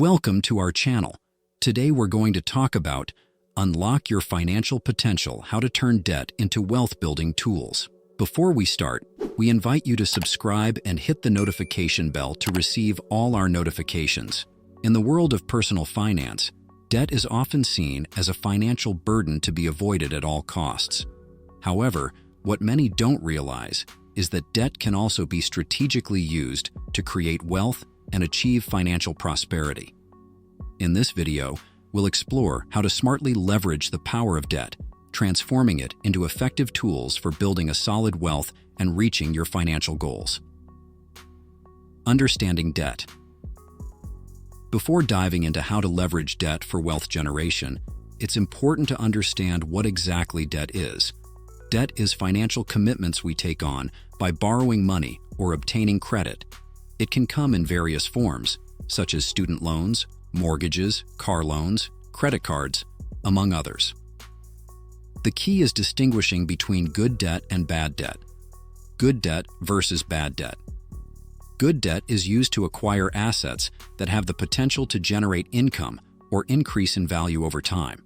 Welcome to our channel. Today we're going to talk about unlock your financial potential, how to turn debt into wealth-building tools. Before we start, we invite you to subscribe and hit the notification bell to receive all our notifications. In the world of personal finance, debt is often seen as a financial burden to be avoided at all costs. However, what many don't realize is that debt can also be strategically used to create wealth and achieve financial prosperity. In this video, we'll explore how to smartly leverage the power of debt, transforming it into effective tools for building a solid wealth and reaching your financial goals. Understanding debt. Before diving into how to leverage debt for wealth generation, it's important to understand what exactly debt is. Debt is financial commitments we take on by borrowing money or obtaining credit. It can come in various forms, such as student loans, mortgages, car loans, credit cards, among others. The key is distinguishing between good debt and bad debt. Good debt versus bad debt. Good debt is used to acquire assets that have the potential to generate income or increase in value over time.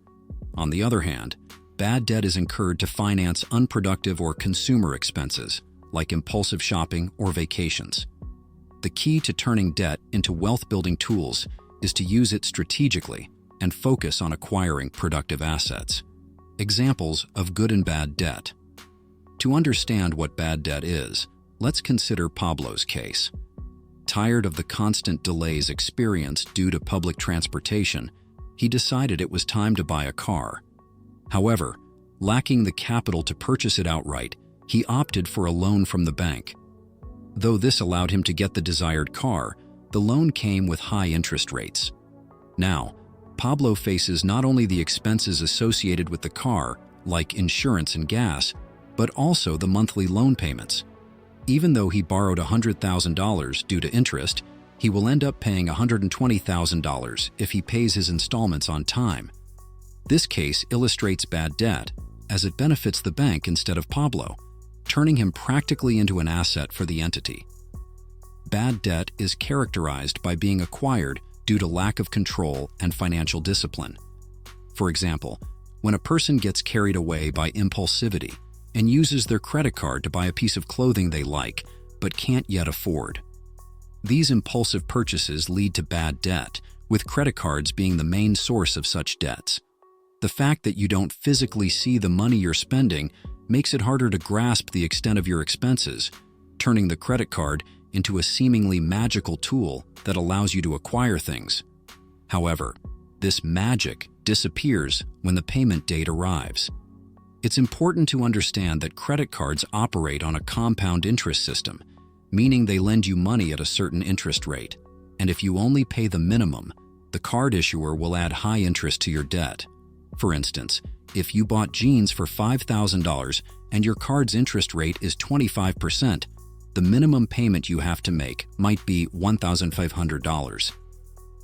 On the other hand, bad debt is incurred to finance unproductive or consumer expenses, like impulsive shopping or vacations. The key to turning debt into wealth-building tools is to use it strategically and focus on acquiring productive assets. Examples of good and bad debt. To understand what bad debt is, let's consider Pablo's case. Tired of the constant delays experienced due to public transportation, he decided it was time to buy a car. However, lacking the capital to purchase it outright, he opted for a loan from the bank. Though this allowed him to get the desired car, the loan came with high interest rates. Now, Pablo faces not only the expenses associated with the car, like insurance and gas, but also the monthly loan payments. Even though he borrowed $100,000 due to interest, he will end up paying $120,000 if he pays his installments on time. This case illustrates bad debt, as it benefits the bank instead of Pablo, turning him practically into an asset for the entity. Bad debt is characterized by being acquired due to lack of control and financial discipline. For example, when a person gets carried away by impulsivity and uses their credit card to buy a piece of clothing they like but can't yet afford. These impulsive purchases lead to bad debt, with credit cards being the main source of such debts. The fact that you don't physically see the money you're spending makes it harder to grasp the extent of your expenses, turning the credit card into a seemingly magical tool that allows you to acquire things. However, this magic disappears when the payment date arrives. It's important to understand that credit cards operate on a compound interest system, meaning they lend you money at a certain interest rate, and if you only pay the minimum, the card issuer will add high interest to your debt. For instance, if you bought jeans for $5,000 and your card's interest rate is 25%, the minimum payment you have to make might be $1,500.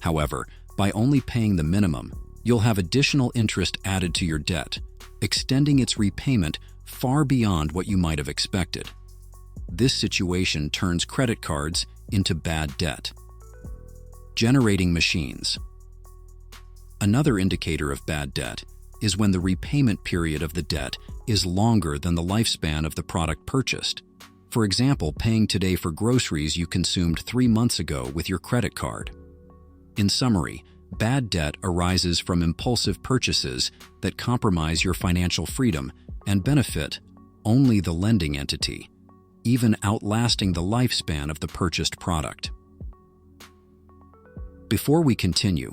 However, by only paying the minimum, you'll have additional interest added to your debt, extending its repayment far beyond what you might have expected. This situation turns credit cards into bad debt. Generating machines. Another indicator of bad debt is when the repayment period of the debt is longer than the lifespan of the product purchased. For example, paying today for groceries you consumed 3 months ago with your credit card. In summary, bad debt arises from impulsive purchases that compromise your financial freedom and benefit only the lending entity, even outlasting the lifespan of the purchased product. Before we continue,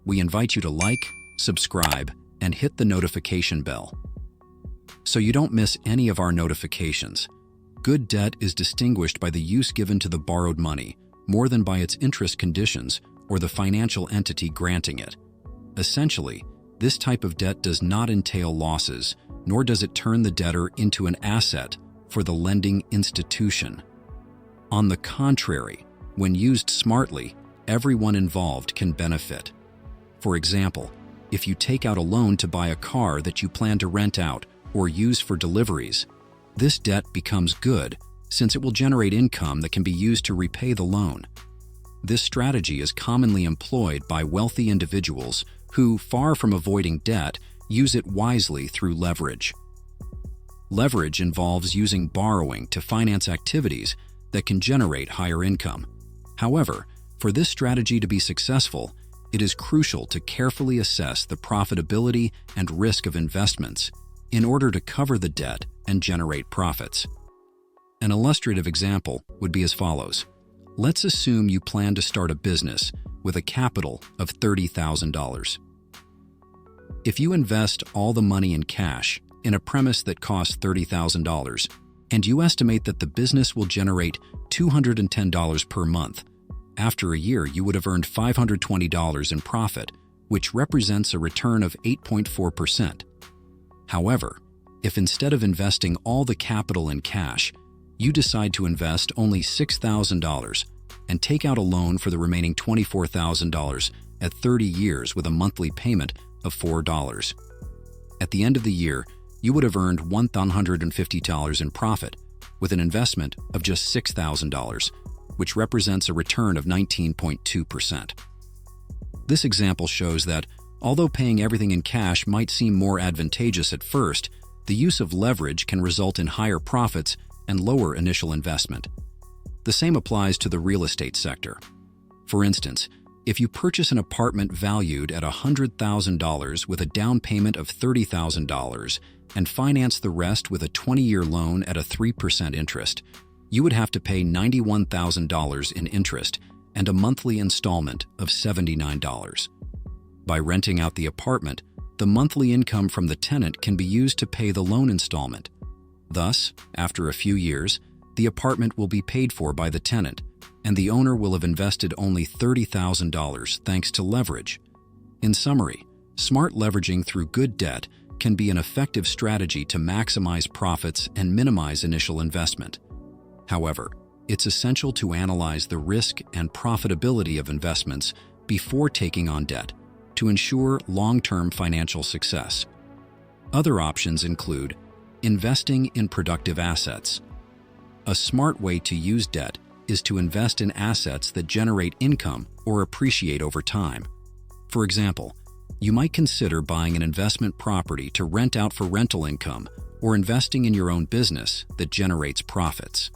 we invite you to like, subscribe, and hit the notification bell so you don't miss any of our notifications. Good debt is distinguished by the use given to the borrowed money more than by its interest conditions or the financial entity granting it. Essentially, this type of debt does not entail losses, nor does it turn the debtor into an asset for the lending institution. On the contrary, when used smartly, everyone involved can benefit. For example, if you take out a loan to buy a car that you plan to rent out or use for deliveries, this debt becomes good since it will generate income that can be used to repay the loan. This strategy is commonly employed by wealthy individuals who, far from avoiding debt, use it wisely through leverage. Leverage involves using borrowing to finance activities that can generate higher income. However, for this strategy to be successful, it is crucial to carefully assess the profitability and risk of investments in order to cover the debt and generate profits. An illustrative example would be as follows. Let's assume you plan to start a business with a capital of $30,000. If you invest all the money in cash in a premise that costs $30,000, and you estimate that the business will generate $210 per month, after a year you would have earned $520 in profit, which represents a return of 8.4%. However, if instead of investing all the capital in cash, you decide to invest only $6,000 and take out a loan for the remaining $24,000 at 30 years with a monthly payment of $4. At the end of the year, you would have earned $1,150 in profit with an investment of just $6,000, which represents a return of 19.2%. This example shows that, although paying everything in cash might seem more advantageous at first, the use of leverage can result in higher profits and lower initial investment. The same applies to the real estate sector. For instance, if you purchase an apartment valued at $100,000 with a down payment of $30,000 and finance the rest with a 20-year loan at a 3% interest, you would have to pay $91,000 in interest and a monthly installment of $79. By renting out the apartment, the monthly income from the tenant can be used to pay the loan installment. Thus, after a few years, the apartment will be paid for by the tenant, and the owner will have invested only $30,000 thanks to leverage. In summary, smart leveraging through good debt can be an effective strategy to maximize profits and minimize initial investment. However, it's essential to analyze the risk and profitability of investments before taking on debt to ensure long-term financial success. Other options include investing in productive assets. A smart way to use debt is to invest in assets that generate income or appreciate over time. For example, you might consider buying an investment property to rent out for rental income or investing in your own business that generates profits.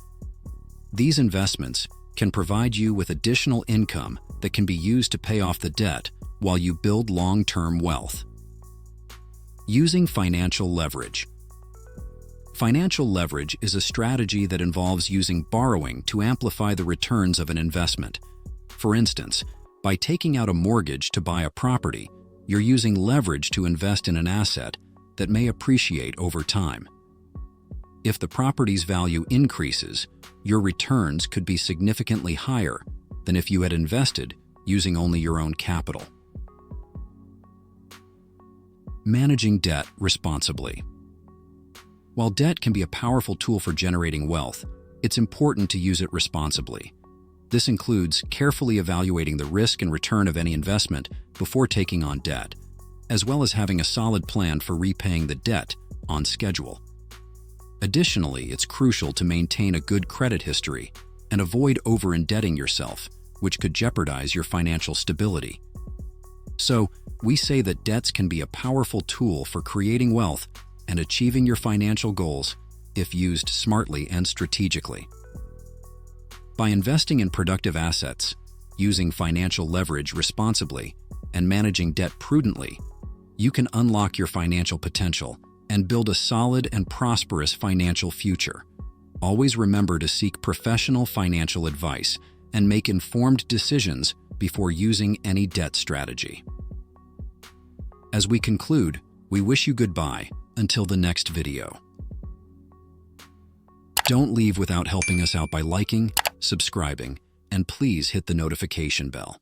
These investments can provide you with additional income that can be used to pay off the debt while you build long-term wealth. Using financial leverage. Financial leverage is a strategy that involves using borrowing to amplify the returns of an investment. For instance, by taking out a mortgage to buy a property, you're using leverage to invest in an asset that may appreciate over time. If the property's value increases, your returns could be significantly higher than if you had invested using only your own capital. Managing debt responsibly. While debt can be a powerful tool for generating wealth, it's important to use it responsibly. This includes carefully evaluating the risk and return of any investment before taking on debt, as well as having a solid plan for repaying the debt on schedule. Additionally, it's crucial to maintain a good credit history and avoid over-indebting yourself, which could jeopardize your financial stability. So, we say that debts can be a powerful tool for creating wealth and achieving your financial goals if used smartly and strategically. By investing in productive assets, using financial leverage responsibly, and managing debt prudently, you can unlock your financial potential and build a solid and prosperous financial future. Always remember to seek professional financial advice and make informed decisions before using any debt strategy. As we conclude, we wish you goodbye until the next video. Don't leave without helping us out by liking, subscribing, and please hit the notification bell.